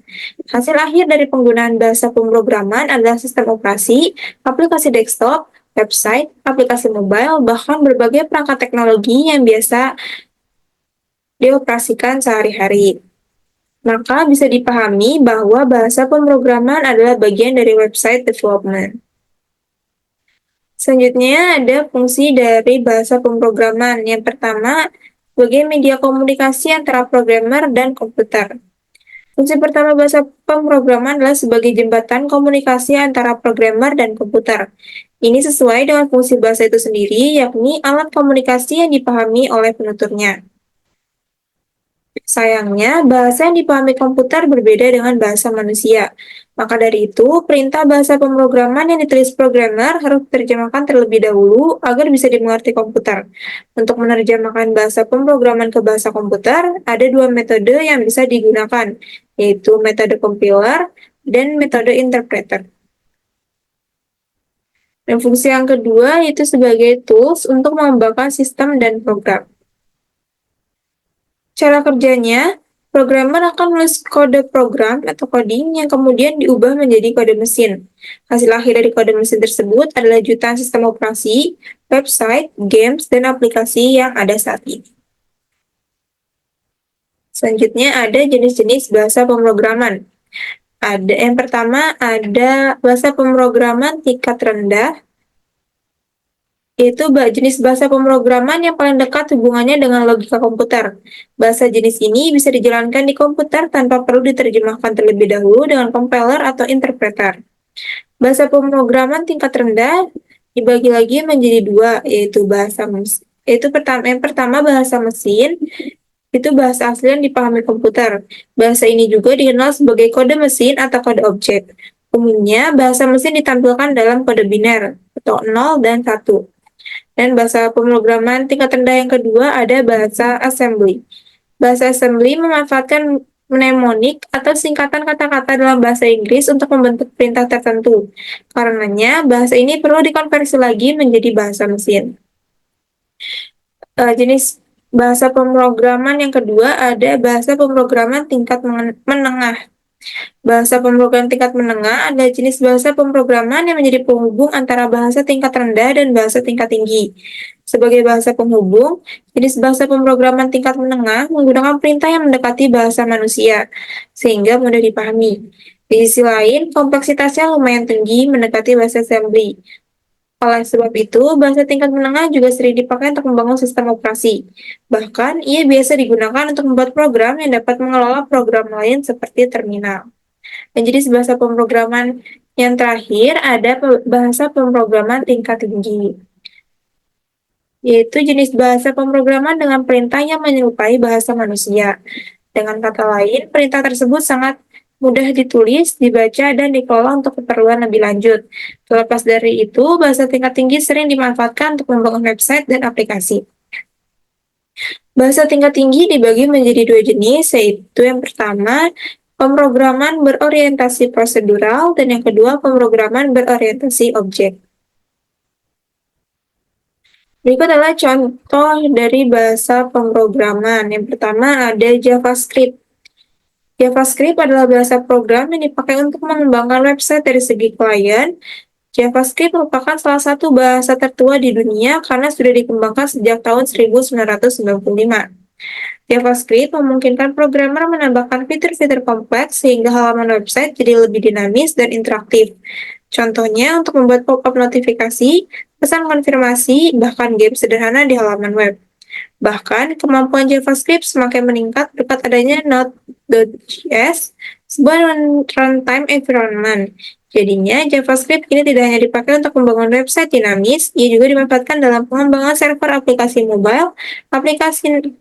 Hasil akhir dari penggunaan bahasa pemrograman adalah sistem operasi, aplikasi desktop, website, aplikasi mobile, bahkan berbagai perangkat teknologi yang biasa dioperasikan sehari-hari. Maka bisa dipahami bahwa bahasa pemrograman adalah bagian dari website development. Selanjutnya ada fungsi dari bahasa pemrograman. Yang pertama, sebagai media komunikasi antara programmer dan komputer. Fungsi pertama bahasa pemrograman adalah sebagai jembatan komunikasi antara programmer dan komputer. Ini sesuai dengan fungsi bahasa itu sendiri, yakni alat komunikasi yang dipahami oleh penuturnya. Sayangnya, bahasa yang dipahami komputer berbeda dengan bahasa manusia. Maka dari itu, perintah bahasa pemrograman yang ditulis programmer harus diterjemahkan terlebih dahulu agar bisa dimengerti komputer. Untuk menerjemahkan bahasa pemrograman ke bahasa komputer, ada dua metode yang bisa digunakan, yaitu metode compiler dan metode interpreter. Dan fungsi yang kedua yaitu sebagai tools untuk mengembangkan sistem dan program. Cara kerjanya, programmer akan menulis kode program atau coding yang kemudian diubah menjadi kode mesin. Hasil akhir dari kode mesin tersebut adalah jutaan sistem operasi, website, games, dan aplikasi yang ada saat ini. Selanjutnya ada jenis-jenis bahasa pemrograman. Yang pertama ada bahasa pemrograman tingkat rendah, yaitu jenis bahasa pemrograman yang paling dekat hubungannya dengan logika komputer. Bahasa jenis ini bisa dijalankan di komputer tanpa perlu diterjemahkan terlebih dahulu dengan compiler atau interpreter. Bahasa pemrograman tingkat rendah dibagi lagi menjadi dua, yaitu yang pertama bahasa mesin, itu bahasa asli yang dipahami komputer. Bahasa ini juga dikenal sebagai kode mesin atau kode objek. Umumnya, bahasa mesin ditampilkan dalam kode biner, atau 0 dan 1. Dan bahasa pemrograman tingkat rendah yang kedua ada bahasa assembly. Bahasa assembly memanfaatkan mnemonik atau singkatan kata-kata dalam bahasa Inggris untuk membentuk perintah tertentu. Karenanya, bahasa ini perlu dikonversi lagi menjadi bahasa mesin. Jenis bahasa pemrograman yang kedua ada bahasa pemrograman tingkat menengah. Bahasa pemrograman tingkat menengah adalah jenis bahasa pemrograman yang menjadi penghubung antara bahasa tingkat rendah dan bahasa tingkat tinggi. Sebagai bahasa penghubung, jenis bahasa pemrograman tingkat menengah menggunakan perintah yang mendekati bahasa manusia, sehingga mudah dipahami. Di sisi lain, kompleksitasnya lumayan tinggi mendekati bahasa assembly. Oleh sebab itu, bahasa tingkat menengah juga sering dipakai untuk membangun sistem operasi. Bahkan, ia biasa digunakan untuk membuat program yang dapat mengelola program lain seperti terminal. Dan jenis bahasa pemrograman yang terakhir ada bahasa pemrograman tingkat tinggi, yaitu jenis bahasa pemrograman dengan perintah yang menyerupai bahasa manusia. Dengan kata lain, perintah tersebut sangat mudah ditulis, dibaca, dan dikelola untuk keperluan lebih lanjut. Terlepas dari itu, bahasa tingkat tinggi sering dimanfaatkan untuk membangun website dan aplikasi. Bahasa tingkat tinggi dibagi menjadi dua jenis, yaitu yang pertama, pemrograman berorientasi prosedural, dan yang kedua, pemrograman berorientasi objek. Berikut adalah contoh dari bahasa pemrograman. Yang pertama ada JavaScript. JavaScript adalah bahasa program yang dipakai untuk mengembangkan website dari segi klien. JavaScript merupakan salah satu bahasa tertua di dunia karena sudah dikembangkan sejak tahun 1995. JavaScript memungkinkan programmer menambahkan fitur-fitur kompleks sehingga halaman website jadi lebih dinamis dan interaktif. Contohnya untuk membuat pop-up notifikasi, pesan konfirmasi, bahkan game sederhana di halaman web. Bahkan, kemampuan JavaScript semakin meningkat berkat adanya Node.js, sebuah runtime environment. Jadinya, JavaScript kini tidak hanya dipakai untuk membangun website dinamis, ia juga dimanfaatkan dalam pengembangan server aplikasi mobile, aplikasi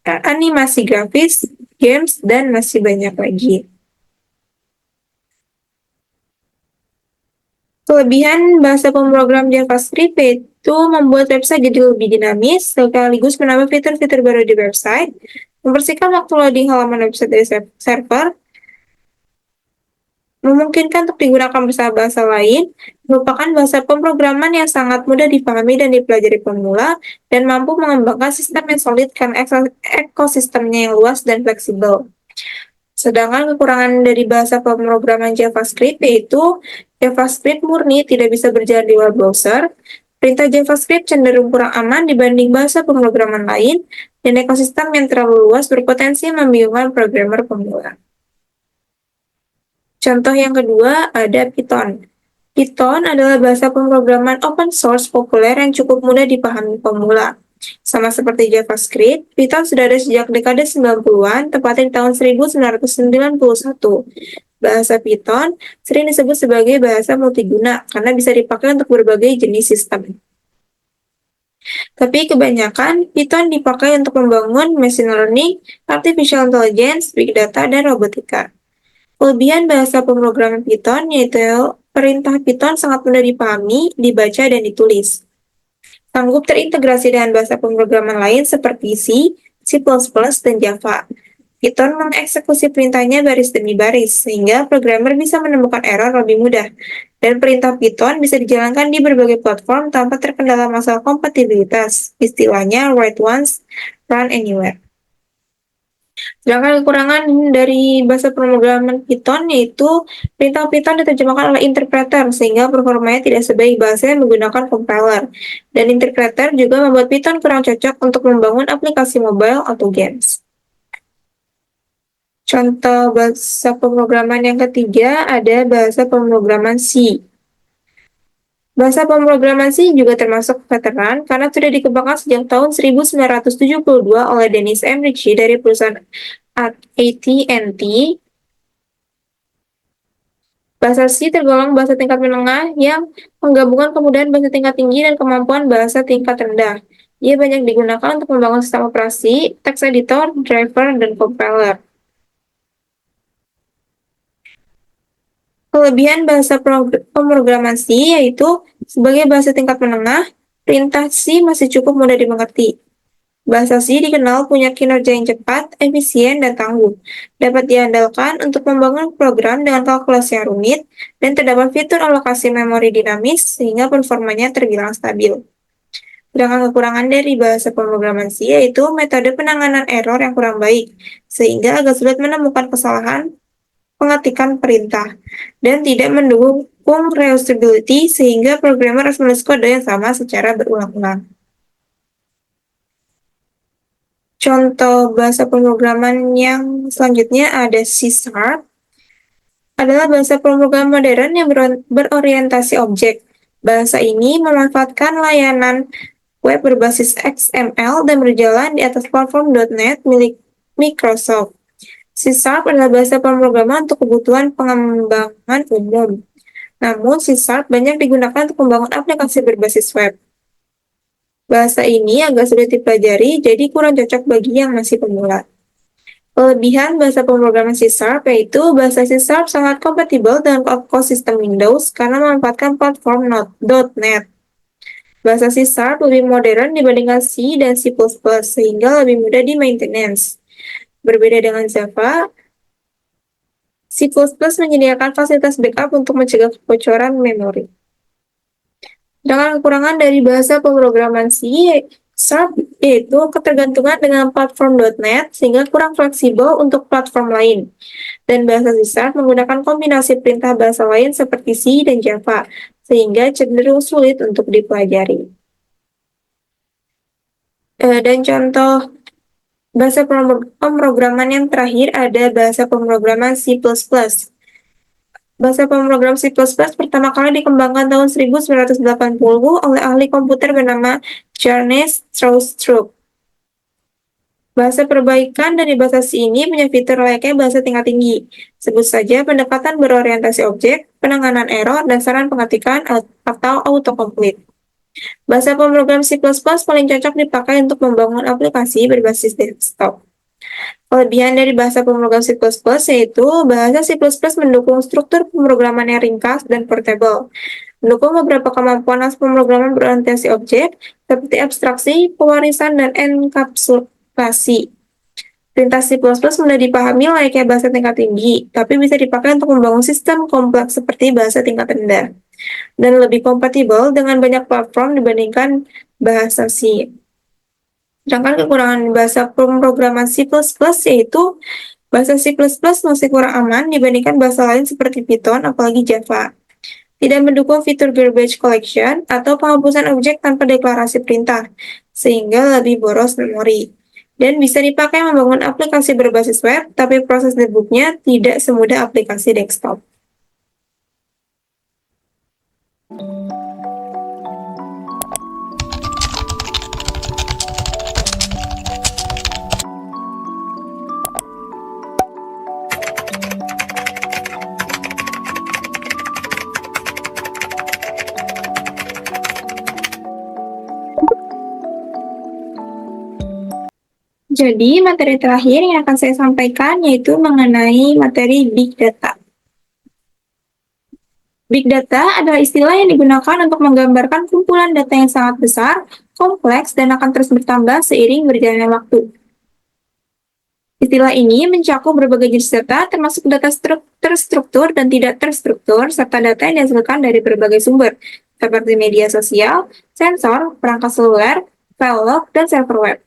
animasi grafis, games, dan masih banyak lagi. Kelebihan bahasa pemrogram JavaScript yaitu membuat website jadi lebih dinamis, sekaligus menambah fitur-fitur baru di website, membersihkan waktu loading halaman website dari server, memungkinkan untuk digunakan bersama bahasa lain, merupakan bahasa pemrograman yang sangat mudah dipahami dan dipelajari pemula, dan mampu mengembangkan sistem yang solid karena ekosistemnya yang luas dan fleksibel. Sedangkan kekurangan dari bahasa pemrograman JavaScript yaitu JavaScript murni tidak bisa berjalan di web browser, perintah JavaScript cenderung kurang aman dibanding bahasa pemrograman lain, dan ekosistem yang terlalu luas berpotensi membingungkan programmer pemula. Contoh yang kedua ada Python. Python adalah bahasa pemrograman open source populer yang cukup mudah dipahami pemula. Sama seperti JavaScript, Python sudah ada sejak dekade 90-an, tepatnya di tahun 1991. Bahasa Python sering disebut sebagai bahasa multiguna karena bisa dipakai untuk berbagai jenis sistem. Tapi kebanyakan Python dipakai untuk membangun machine learning, artificial intelligence, big data, dan robotika. Kelebihan bahasa pemrograman Python yaitu perintah Python sangat mudah dipahami, dibaca, dan ditulis. Sanggup terintegrasi dengan bahasa pemrograman lain seperti C, C++, dan Java. Python mengeksekusi perintahnya baris demi baris, sehingga programmer bisa menemukan error lebih mudah. Dan perintah Python bisa dijalankan di berbagai platform tanpa terkendala masalah kompatibilitas. Istilahnya write once, run anywhere. Sedangkan kekurangan dari bahasa pemrograman Python yaitu perintah Python diterjemahkan oleh interpreter sehingga performanya tidak sebaik bahasa yang menggunakan compiler. Dan interpreter juga membuat Python kurang cocok untuk membangun aplikasi mobile atau games. Contoh bahasa pemrograman yang ketiga ada bahasa pemrograman C. Bahasa pemrograman C juga termasuk veteran karena sudah dikembangkan sejak tahun 1972 oleh Dennis M. Ritchie dari perusahaan AT&T. Bahasa C tergolong bahasa tingkat menengah yang menggabungkan kemudahan bahasa tingkat tinggi dan kemampuan bahasa tingkat rendah. Ia banyak digunakan untuk membangun sistem operasi, text editor, driver, dan compiler. Kelebihan bahasa pemrograman C yaitu sebagai bahasa tingkat menengah, perintah C masih cukup mudah dimengerti. Bahasa C dikenal punya kinerja yang cepat, efisien, dan tangguh. Dapat diandalkan untuk membangun program dengan kalkulasi yang rumit, dan terdapat fitur alokasi memori dinamis sehingga performanya terbilang stabil. Sedangkan kekurangan dari bahasa pemrograman C yaitu metode penanganan error yang kurang baik, sehingga agak sulit menemukan kesalahan pengetikan perintah, dan tidak mendukung reusability sehingga programmer harus menulis kode yang sama secara berulang-ulang. Contoh bahasa pemrograman yang selanjutnya ada C#, adalah bahasa pemrograman modern yang berorientasi objek. Bahasa ini memanfaatkan layanan web berbasis XML dan berjalan di atas platform .NET milik Microsoft. C# adalah bahasa pemrograman untuk kebutuhan pengembangan umum. Namun, C# banyak digunakan untuk membangun aplikasi berbasis web. Bahasa ini agak sulit dipelajari, jadi kurang cocok bagi yang masih pemula. Kelebihan bahasa pemrograman C# yaitu bahasa C# sangat kompatibel dengan ekosistem Windows karena memanfaatkan platform .NET. Bahasa C# lebih modern dibandingkan C dan C++, sehingga lebih mudah di-maintenance. Berbeda dengan Java, C++ menyediakan fasilitas backup untuk mencegah kebocoran memori. Sedangkan kekurangan dari bahasa pemrograman C# yaitu ketergantungan dengan platform .NET sehingga kurang fleksibel untuk platform lain. Dan bahasa C# menggunakan kombinasi perintah bahasa lain seperti C dan Java, sehingga cenderung sulit untuk dipelajari. Dan contoh Bahasa pemrograman yang terakhir ada bahasa pemrograman C++. Bahasa pemrogram C++ pertama kali dikembangkan tahun 1980 oleh ahli komputer bernama Johannes Stroustrup. Bahasa perbaikan dari bahasa C ini punya fitur layaknya bahasa tingkat tinggi. Sebut saja pendekatan berorientasi objek, penanganan error, dan saran pengetikan atau autocomplete. Bahasa pemrogram C++ paling cocok dipakai untuk membangun aplikasi berbasis desktop. Kelebihan dari bahasa pemrogram C++ yaitu bahasa C++ mendukung struktur pemrograman yang ringkas dan portable, mendukung beberapa kemampuan pemrograman berorientasi objek, seperti abstraksi, pewarisan, dan enkapsulasi. Perintah C++ mudah dipahami layaknya bahasa tingkat tinggi, tapi bisa dipakai untuk membangun sistem kompleks seperti bahasa tingkat rendah, dan lebih kompatibel dengan banyak platform dibandingkan bahasa C. Sedangkan kekurangan bahasa pemrograman C++ yaitu bahasa C++ masih kurang aman dibandingkan bahasa lain seperti Python, apalagi Java. Tidak mendukung fitur garbage collection atau penghapusan objek tanpa deklarasi perintah, sehingga lebih boros memori. Dan bisa dipakai membangun aplikasi berbasis web, tapi proses debugnya tidak semudah aplikasi desktop. Jadi, materi terakhir yang akan saya sampaikan yaitu mengenai materi Big Data. Big Data adalah istilah yang digunakan untuk menggambarkan kumpulan data yang sangat besar, kompleks, dan akan terus bertambah seiring berjalannya waktu. Istilah ini mencakup berbagai jenis data, termasuk data terstruktur dan tidak terstruktur, serta data yang dihasilkan dari berbagai sumber, seperti media sosial, sensor, perangkat seluler, file log, dan server web.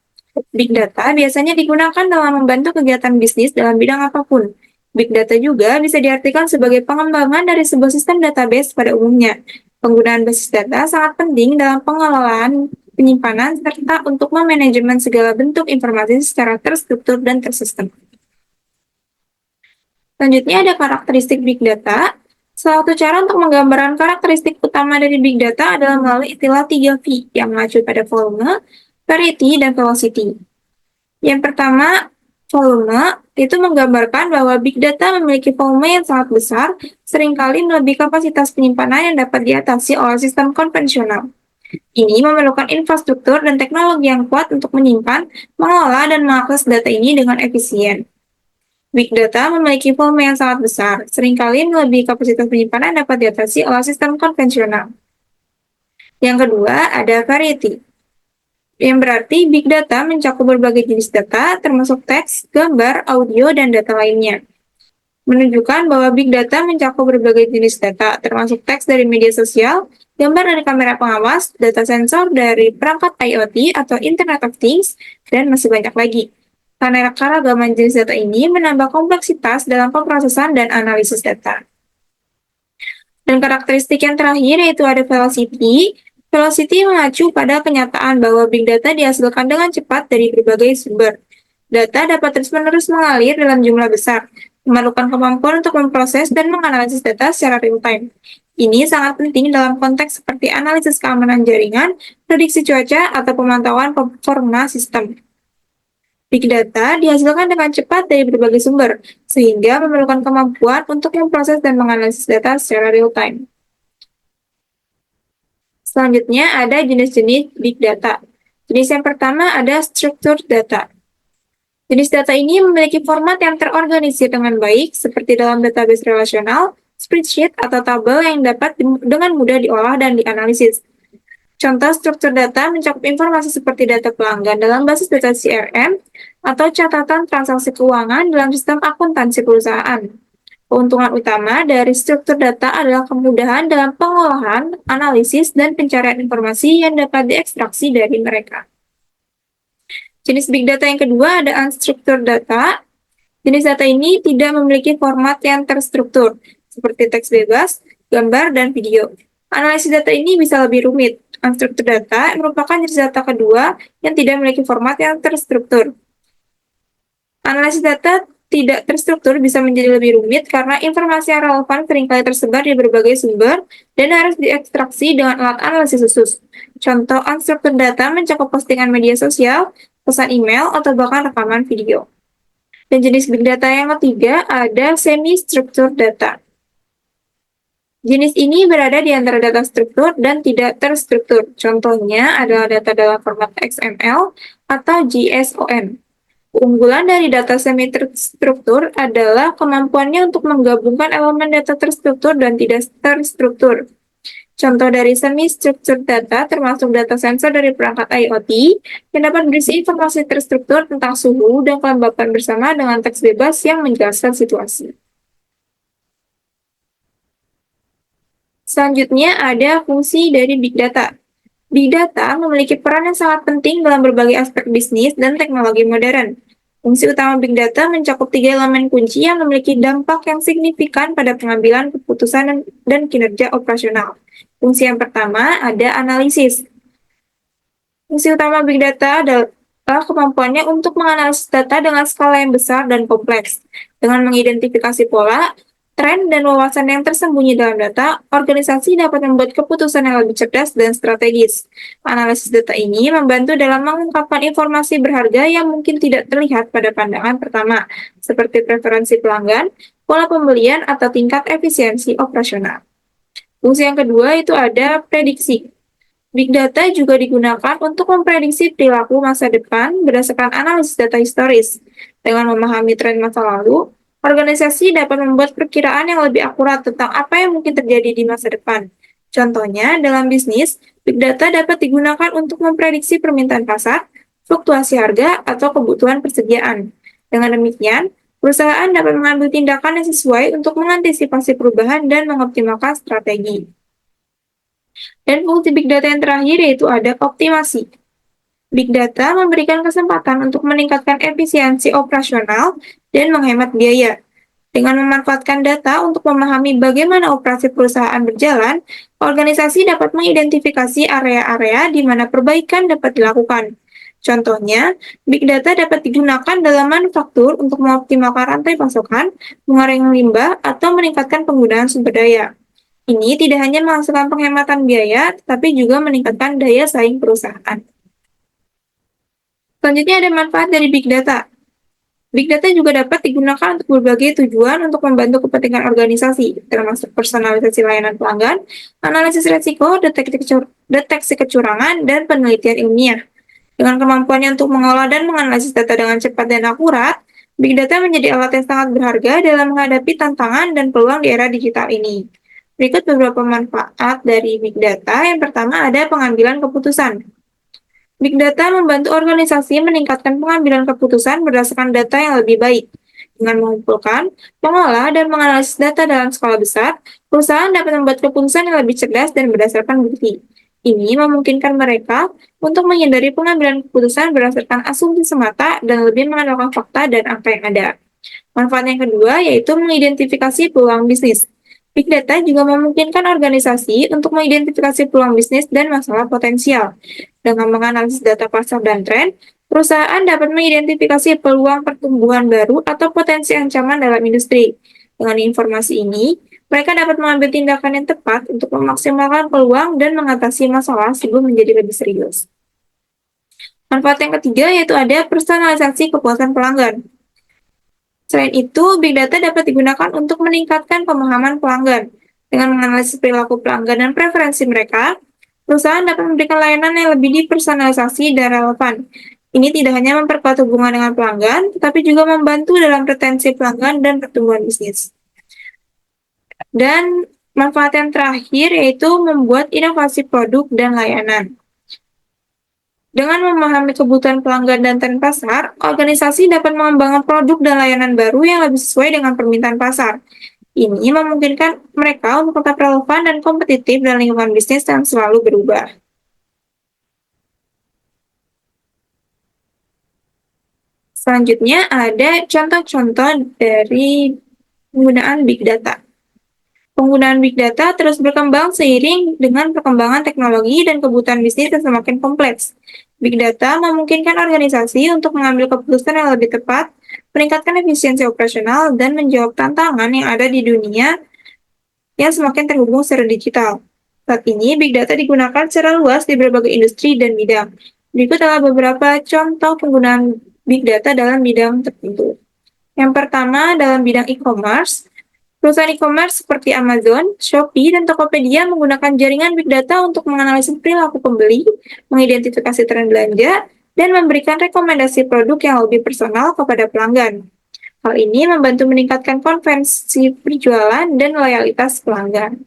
Big data biasanya digunakan dalam membantu kegiatan bisnis dalam bidang apapun. Big data juga bisa diartikan sebagai pengembangan dari sebuah sistem database pada umumnya. Penggunaan basis data sangat penting dalam pengelolaan, penyimpanan, serta untuk memanajemen segala bentuk informasi secara terstruktur dan tersistem. Selanjutnya ada karakteristik big data. Salah satu cara untuk menggambarkan karakteristik utama dari big data adalah melalui istilah 3V yang mengacu pada volume, variety, dan velocity. Yang pertama, volume itu menggambarkan bahwa big data memiliki volume yang sangat besar, seringkali melebihi kapasitas penyimpanan yang dapat diatasi oleh sistem konvensional. Ini memerlukan infrastruktur dan teknologi yang kuat untuk menyimpan, mengelola, dan mengakses data ini dengan efisien. Big data memiliki volume yang sangat besar, seringkali melebihi kapasitas penyimpanan yang dapat diatasi oleh sistem konvensional. Yang kedua, ada variety, yang berarti big data mencakup berbagai jenis data, termasuk teks, gambar, audio, dan data lainnya. Menunjukkan bahwa big data mencakup berbagai jenis data, termasuk teks dari media sosial, gambar dari kamera pengawas, data sensor dari perangkat IoT atau Internet of Things, dan masih banyak lagi. Karena keragaman jenis data ini menambah kompleksitas dalam pemrosesan dan analisis data. Dan karakteristik yang terakhir yaitu ada velocity. Velocity mengacu pada kenyataan bahwa big data dihasilkan dengan cepat dari berbagai sumber. Data dapat terus-menerus mengalir dalam jumlah besar, memerlukan kemampuan untuk memproses dan menganalisis data secara real-time. Ini sangat penting dalam konteks seperti analisis keamanan jaringan, prediksi cuaca, atau pemantauan performa sistem. Big data dihasilkan dengan cepat dari berbagai sumber, sehingga memerlukan kemampuan untuk memproses dan menganalisis data secara real-time. Selanjutnya ada jenis-jenis big data. Jenis yang pertama ada structured data. Jenis data ini memiliki format yang terorganisir dengan baik, seperti dalam database relasional, spreadsheet, atau tabel yang dapat dengan mudah diolah dan dianalisis. Contoh struktur data mencakup informasi seperti data pelanggan dalam basis data CRM atau catatan transaksi keuangan dalam sistem akuntansi perusahaan. Keuntungan utama dari struktur data adalah kemudahan dalam pengolahan, analisis, dan pencarian informasi yang dapat diekstraksi dari mereka. Jenis big data yang kedua ada unstructured data. Jenis data ini tidak memiliki format yang terstruktur, seperti teks bebas, gambar, dan video. Analisis data ini bisa lebih rumit. Unstructured data merupakan jenis data kedua yang tidak memiliki format yang terstruktur. Analisis data tidak terstruktur bisa menjadi lebih rumit karena informasi yang relevan seringkali tersebar di berbagai sumber dan harus diekstraksi dengan alat analisis khusus. Contoh unstructured data mencakup postingan media sosial, pesan email, atau bahkan rekaman video. Dan jenis big data yang ketiga ada semi-structured data. Jenis ini berada di antara data struktur dan tidak terstruktur. Contohnya adalah data dalam format XML atau JSON. Keunggulan dari data semi-terstruktur adalah kemampuannya untuk menggabungkan elemen data terstruktur dan tidak terstruktur. Contoh dari semi-structured data termasuk data sensor dari perangkat IoT yang dapat berisi informasi terstruktur tentang suhu dan kelembapan bersama dengan teks bebas yang menjelaskan situasi. Selanjutnya ada fungsi dari Big Data. Big Data memiliki peran yang sangat penting dalam berbagai aspek bisnis dan teknologi modern. Fungsi utama Big Data mencakup 3 elemen kunci yang memiliki dampak yang signifikan pada pengambilan keputusan dan kinerja operasional. Fungsi yang pertama ada analisis. Fungsi utama Big Data adalah kemampuannya untuk menganalisis data dengan skala yang besar dan kompleks. Dengan mengidentifikasi pola, tren, dan wawasan yang tersembunyi dalam data, organisasi dapat membuat keputusan yang lebih cerdas dan strategis. Analisis data ini membantu dalam mengungkapkan informasi berharga yang mungkin tidak terlihat pada pandangan pertama, seperti preferensi pelanggan, pola pembelian, atau tingkat efisiensi operasional. Fungsi yang kedua itu ada prediksi. Big Data juga digunakan untuk memprediksi perilaku masa depan berdasarkan analisis data historis. Dengan memahami tren masa lalu, organisasi dapat membuat perkiraan yang lebih akurat tentang apa yang mungkin terjadi di masa depan. Contohnya, dalam bisnis, Big Data dapat digunakan untuk memprediksi permintaan pasar, fluktuasi harga, atau kebutuhan persediaan. Dengan demikian, perusahaan dapat mengambil tindakan yang sesuai untuk mengantisipasi perubahan dan mengoptimalkan strategi. Dan fungsi Big Data yang terakhir yaitu ada optimasi. Big Data memberikan kesempatan untuk meningkatkan efisiensi operasional dan menghemat biaya. Dengan memanfaatkan data untuk memahami bagaimana operasi perusahaan berjalan, organisasi dapat mengidentifikasi area-area di mana perbaikan dapat dilakukan. Contohnya, Big Data dapat digunakan dalam manufaktur untuk mengoptimalkan rantai pasokan, mengurangi limbah, atau meningkatkan penggunaan sumber daya. Ini tidak hanya menghasilkan penghematan biaya, tetapi juga meningkatkan daya saing perusahaan. Selanjutnya ada manfaat dari Big Data. Big Data juga dapat digunakan untuk berbagai tujuan untuk membantu kepentingan organisasi, termasuk personalisasi layanan pelanggan, analisis risiko, deteksi kecurangan, dan penelitian ilmiah. Dengan kemampuannya untuk mengolah dan menganalisis data dengan cepat dan akurat, Big Data menjadi alat yang sangat berharga dalam menghadapi tantangan dan peluang di era digital ini. Berikut beberapa manfaat dari Big Data. Yang pertama ada pengambilan keputusan. Big Data membantu organisasi meningkatkan pengambilan keputusan berdasarkan data yang lebih baik. Dengan mengumpulkan, mengolah, dan menganalisis data dalam skala besar, perusahaan dapat membuat keputusan yang lebih cerdas dan berdasarkan bukti. Ini memungkinkan mereka untuk menghindari pengambilan keputusan berdasarkan asumsi semata dan lebih mengandalkan fakta dan angka yang ada. Manfaat yang kedua yaitu mengidentifikasi peluang bisnis. Big Data juga memungkinkan organisasi untuk mengidentifikasi peluang bisnis dan masalah potensial. Dengan menganalisis data pasar dan tren, perusahaan dapat mengidentifikasi peluang pertumbuhan baru atau potensi ancaman dalam industri. Dengan informasi ini, mereka dapat mengambil tindakan yang tepat untuk memaksimalkan peluang dan mengatasi masalah sebelum menjadi lebih serius. Manfaat yang ketiga yaitu ada personalisasi kepuasan pelanggan. Selain itu, Big Data dapat digunakan untuk meningkatkan pemahaman pelanggan. Dengan menganalisis perilaku pelanggan dan preferensi mereka, perusahaan dapat memberikan layanan yang lebih dipersonalisasi dan relevan. Ini tidak hanya memperkuat hubungan dengan pelanggan, tetapi juga membantu dalam retensi pelanggan dan pertumbuhan bisnis. Dan manfaat yang terakhir yaitu membuat inovasi produk dan layanan. Dengan memahami kebutuhan pelanggan dan tren pasar, organisasi dapat mengembangkan produk dan layanan baru yang lebih sesuai dengan permintaan pasar. Ini memungkinkan mereka untuk tetap relevan dan kompetitif dalam lingkungan bisnis yang selalu berubah. Selanjutnya ada contoh-contoh dari penggunaan Big Data. Penggunaan Big Data terus berkembang seiring dengan perkembangan teknologi dan kebutuhan bisnis yang semakin kompleks. Big data memungkinkan organisasi untuk mengambil keputusan yang lebih tepat, meningkatkan efisiensi operasional, dan menjawab tantangan yang ada di dunia yang semakin terhubung secara digital. Saat ini, Big Data digunakan secara luas di berbagai industri dan bidang. Berikut adalah beberapa contoh penggunaan Big Data dalam bidang tertentu. Yang pertama, dalam bidang e-commerce, perusahaan e-commerce seperti Amazon, Shopee, dan Tokopedia menggunakan jaringan Big Data untuk menganalisis perilaku pembeli, mengidentifikasi tren belanja, dan memberikan rekomendasi produk yang lebih personal kepada pelanggan. Hal ini membantu meningkatkan konversi penjualan dan loyalitas pelanggan.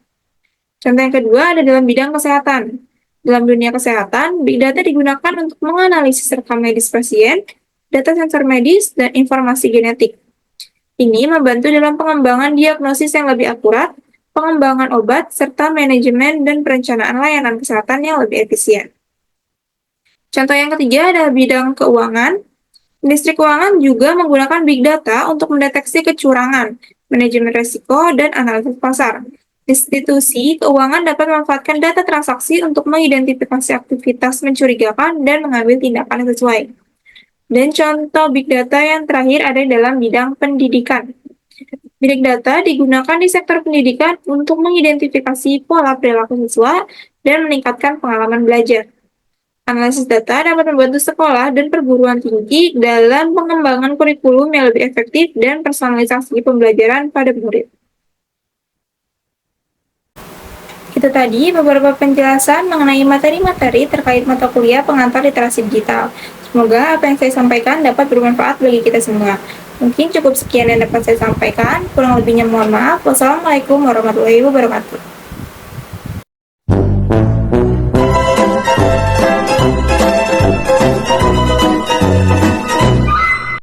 Contoh yang kedua ada dalam bidang kesehatan. Dalam dunia kesehatan, Big Data digunakan untuk menganalisis rekam medis pasien, data sensor medis, dan informasi genetik. Ini membantu dalam pengembangan diagnosis yang lebih akurat, pengembangan obat, serta manajemen dan perencanaan layanan kesehatan yang lebih efisien. Contoh yang ketiga adalah bidang keuangan. Industri keuangan juga menggunakan Big Data untuk mendeteksi kecurangan, manajemen risiko, dan analisis pasar. Institusi keuangan dapat memanfaatkan data transaksi untuk mengidentifikasi aktivitas mencurigakan dan mengambil tindakan yang sesuai. Dan contoh Big Data yang terakhir ada dalam bidang pendidikan. Big Data digunakan di sektor pendidikan untuk mengidentifikasi pola perilaku siswa dan meningkatkan pengalaman belajar. Analisis data dapat membantu sekolah dan perguruan tinggi dalam pengembangan kurikulum yang lebih efektif dan personalisasi pembelajaran pada murid. Itu tadi beberapa penjelasan mengenai materi-materi terkait mata kuliah pengantar literasi digital. Semoga apa yang saya sampaikan dapat bermanfaat bagi kita semua. Mungkin cukup sekian yang dapat saya sampaikan, kurang lebihnya mohon maaf. Wassalamualaikum warahmatullahi wabarakatuh.